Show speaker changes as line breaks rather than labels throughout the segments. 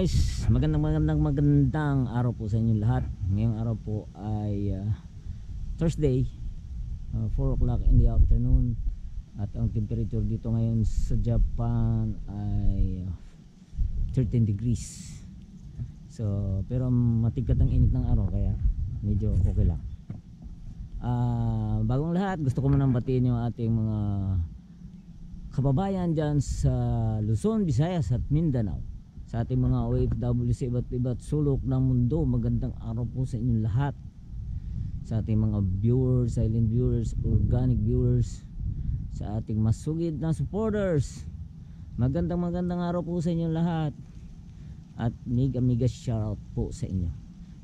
guys, magandang araw po sa inyong lahat. Ngayong araw po ay Thursday, 4 o'clock in the afternoon. At ang temperature dito ngayon sa Japan ay 13 degrees. So, pero matigkat ang init ng araw kaya medyo okay lang. Bagong lahat, gusto ko munang batiin yung ating mga kababayan dyan sa Luzon, Visayas at Mindanao. Sa ating mga OFW sa iba't sulok ng mundo, magandang araw po sa inyong lahat. Sa ating mga viewers, silent viewers, organic viewers, sa ating masugid na supporters, magandang araw po sa inyong lahat. At mega shoutout po sa inyo.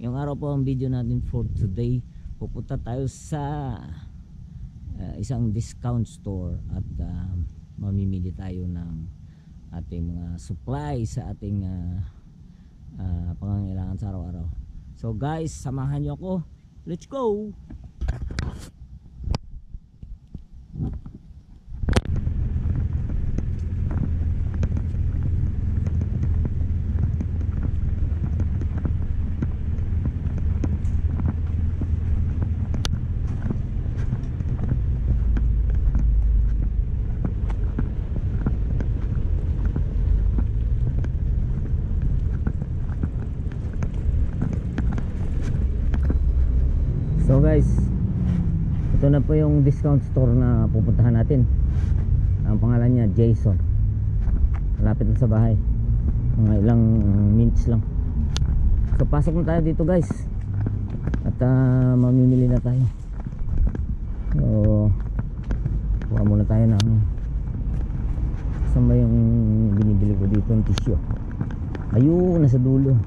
Yung araw po ang video natin for today, pupunta tayo sa isang discount store at mamimili tayo ng ating mga supply sa ating pangangailangan sa araw-araw. So guys, samahan nyo ako. Let's go! So guys, ito na po yung discount store na pupuntahan natin. Ang pangalan niya Jason. Malapit na sa bahay, mga ilang minutes lang. So pasok na tayo dito guys. At mamimili na tayo. So kuha muna tayo ng saan ba yung binibili ko dito ng tissue. Ayun, nasa dulo.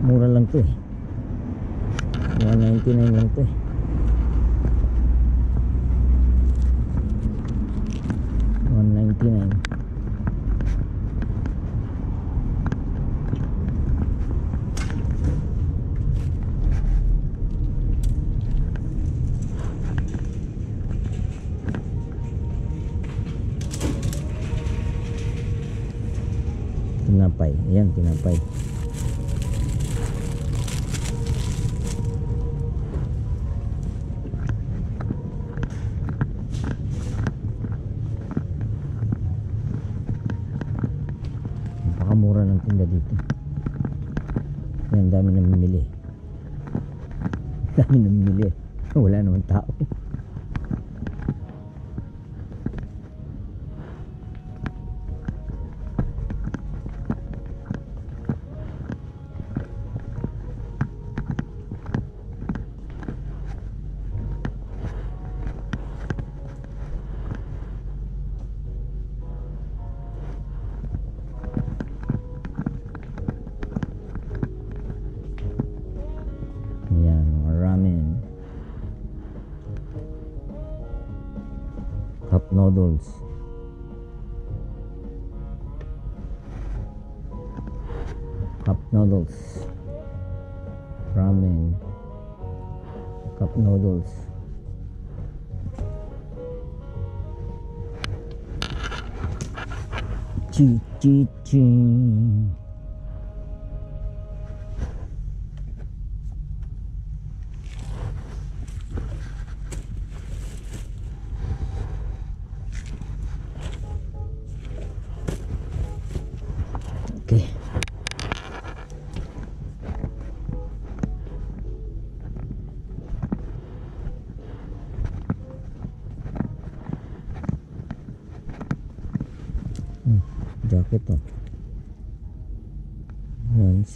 Mura lang to eh, 199 lang to eh. $199. Tinapay, ayan tinapay. Mura ng tinda dito. Yan, dami namimili. Dami namimili. Wala naman tao. Cup noodles, ramen, cup noodles, chi. Okay. Jacket to. 17.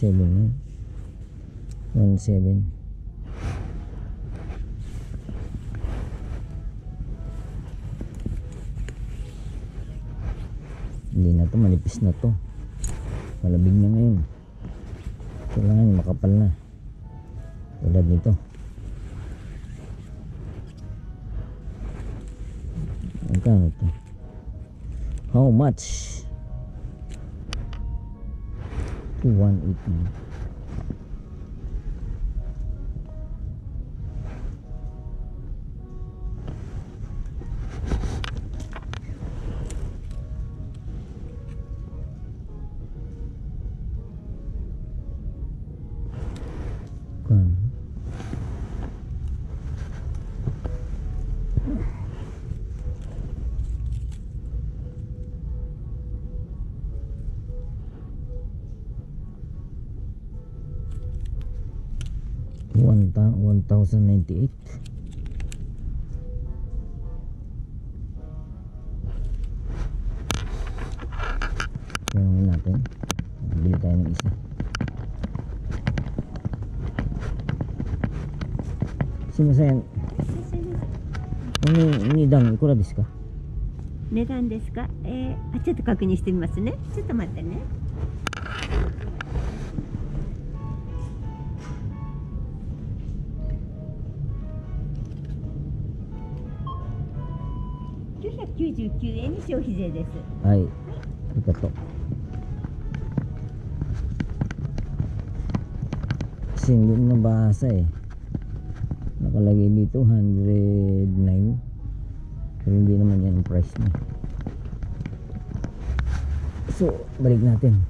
Hindi na to, manipis na to. Malabig na ngayon. Kailangan makapal na. Tulad nito. Magkano to? How much? 180. 1098. Tanongin natin. Bili tayo ng isa. Sumimasen. Ni dan ikura desu ka?
値段ですか？ちょっと確認してみますね。ちょっと待ってね。999円に消費税です。
はい、ありがとう。Kasi hindi mo nabasa eh. Nakalagay dito 109. Pero hindi naman yan ang price niya. So, balik natin.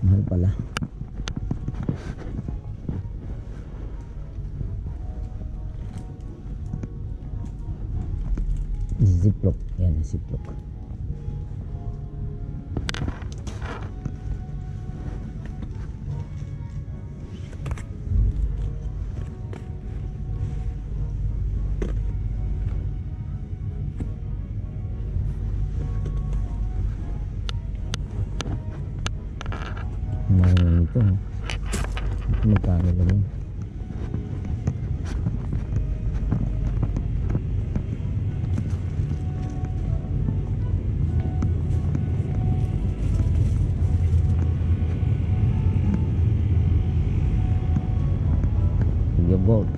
Mahal pala. Ziplock. Yan, ziplock. Mahal ito. Magkano lang yan?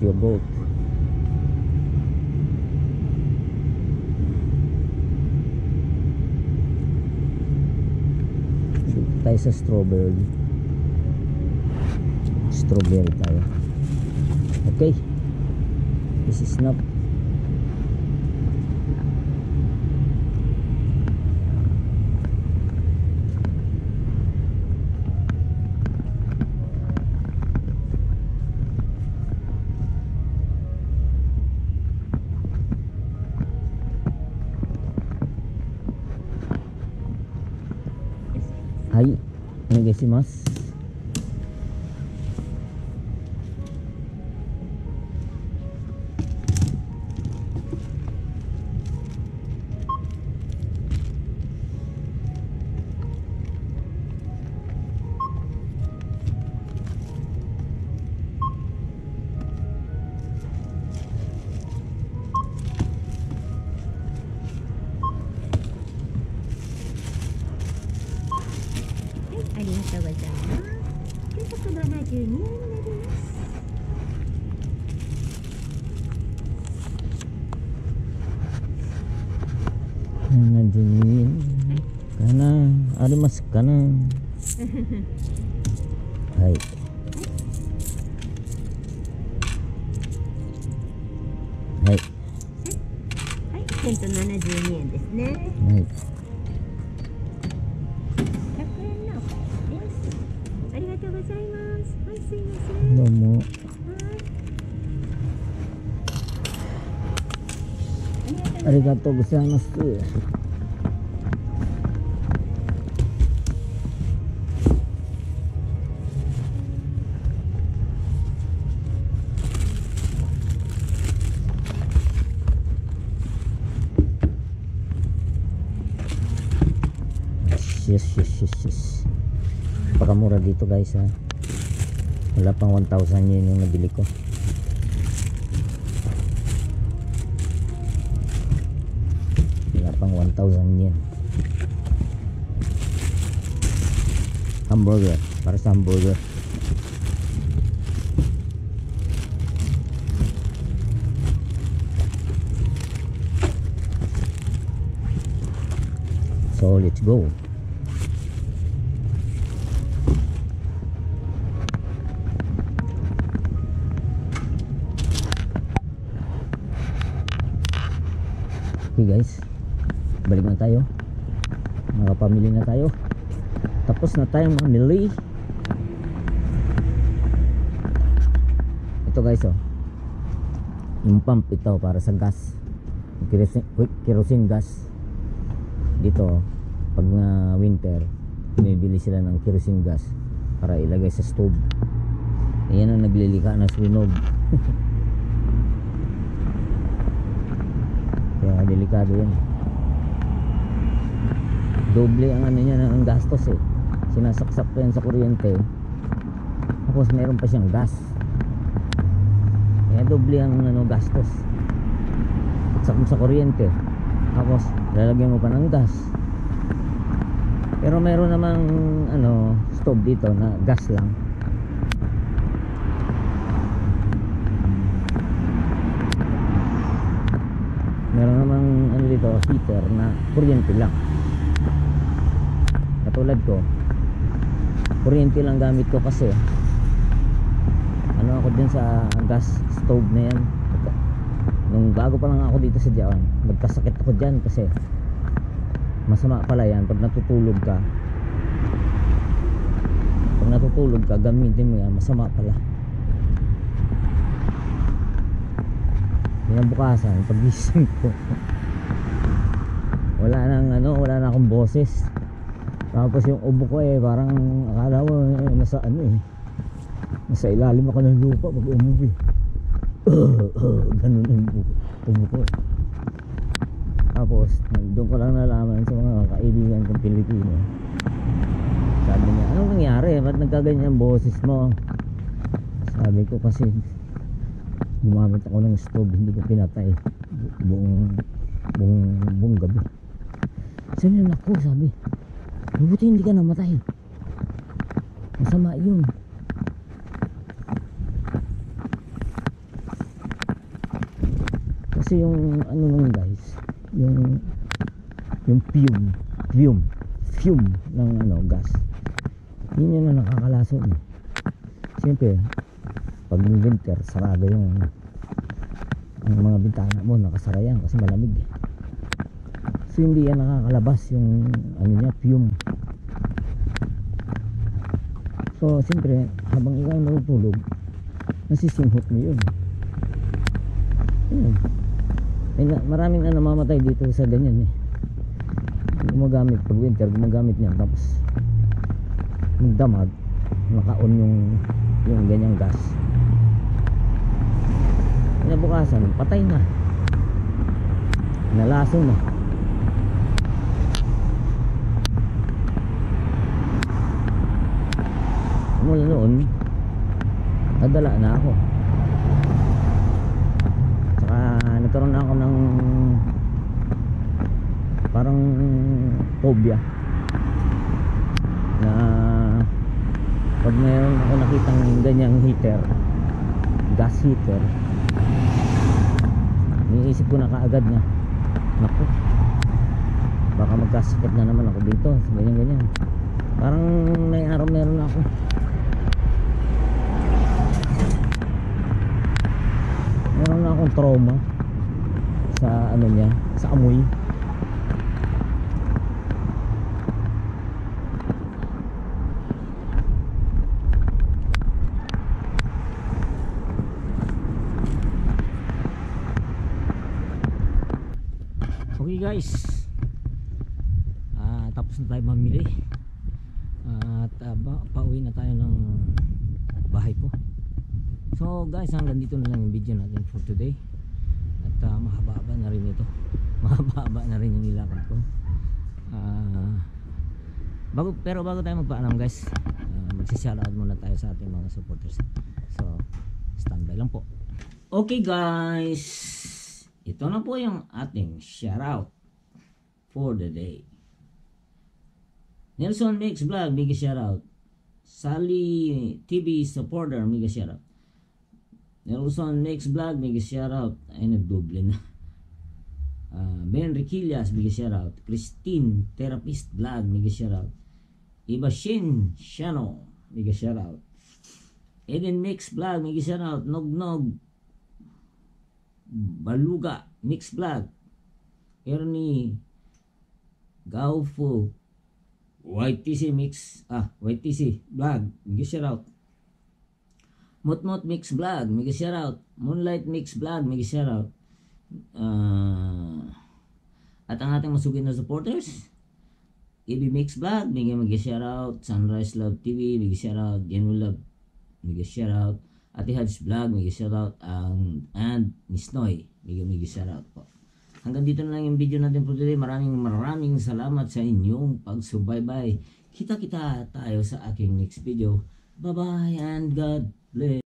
Yogurt. Dito tayo sa strawberry tayo. Okay, this is enough. Hai, onegaishimasu. Kana arimasu kana? Hai. Hai.
172円ですね。
はい。
100円のお買いです。ありがとうございます。はい、すいません。
どうも。ありがとうございます。Yes. Napakamura dito guys ha. Wala pang 1,000 yen yung nabili ko. Wala pang 1,000 yen. Hamburger. Para sa hamburger. So let's go. Okay guys, balik na tayo. Nakapamili na tayo. Tapos na tayong mamili. Ito guys oh, yung pump ito para sa gas, kerosene gas. Dito pag winter bumibili sila ng kerosene gas para ilagay sa stove. Ayan ang naglilika ng sunog. Kaya delikado yan. Doble ang ano niya, ang gastos eh. Sinasaksak ko yan sa kuryente, tapos meron pa siyang gas. Kaya doble ang ano, gastos. Saksak mo sa kuryente, tapos lalagyan mo pa ng gas. Pero meron namang ano, stove dito na gas lang. Meron namang ano dito, heater na kuryente lang. Katulad ko, kuryente lang gamit ko kasi ano ako din sa gas stove na yan. Nung bago pa lang ako dito sa Japan, nagkasakit ako dyan kasi masama pala yan pag natutulog ka. Pag natutulog ka, gamitin mo yan, masama pala. Kinabukasan, pagising ko, wala na akong boses. Tapos yung ubo ko parang akala mo nasa nasa ilalim ako ng lupa pag umuwi. Ganun yung ubo ko. Tapos doon ko lang nalaman sa mga kaibigan kong Pilipino. Sabi niya, anong nangyari? Ba't nagkaganyan boses mo? Sabi ko kasi gumamit ako ng stove, hindi ko pinatay buong gabi. Sabi niya, naku, sabi, mabuti hindi ka namatay, masama yun. Kasi yung ano nung guys, yung fume ng ano, gas, yun yun na nakakalason eh. Siyempre pag winter, sarado yung ang mga bintana mo, nakasara yan kasi malamig eh. So hindi yan nakakalabas yung ano niya, fume. So siyempre habang ikaw natutulog, nasisinghot mo yun. Maraming na namamatay dito sa ganyan eh. Gumagamit pag winter, gumagamit niyan, tapos magdamag, naka-on yung ganyang gas. Kinabukasan, patay na, nalaso na. Mula noon, nadala na ako. Tsaka nagkaroon na ako ng parang phobia na pag mayroon ako nakitang ganyang heater, gas heater, iniisip ko na kaagad na, naku, baka magkasakit na naman ako dito sa ganyan. Parang may araw meron ako, meron na akong trauma sa ano niya, sa amoy. Okay guys, tapos na tayo mamili at pauwi na tayo ng bahay ko. So guys, hanggang dito na lang yung video natin for today. At mahaba-haba na rin ito. Mahaba-haba na rin yung nilakad ko. Pero bago tayo magpaalam guys, magsishoutout muna tayo sa ating mga supporters. So standby lang po. Okay guys, ito na po yung ating shoutout for the day. Nelson Mix Vlog, mega shoutout. Sally TV supporter, mega shoutout. Nelson Mix Vlog, mega shoutout. Ay, nagdoble na. Ben Riquillas, mega shoutout. Christine Therapist Vlog, mega shoutout. Ibashin Shano, mega shoutout. Eden Mix Vlog, mega shoutout. Nognog Baluga Mix Vlog. Ernie Gaufo YTC Vlog, mega shoutout. Mutmut Mix Vlog, mega shoutout. Moonlight Mix Vlog, mega shoutout. At ang ating masugid na supporters, EB Mix Vlog, mega shoutout. Sunrise Love TV, mega shoutout. Genuine Love mega shoutout. Ate Hads Vlog, mega shoutout. And Miss Noy, mega shoutout po. Hanggang dito na lang yung video natin for today. Maraming salamat sa inyong pagsubaybay. Kita tayo sa aking next video. Bye bye and God bless.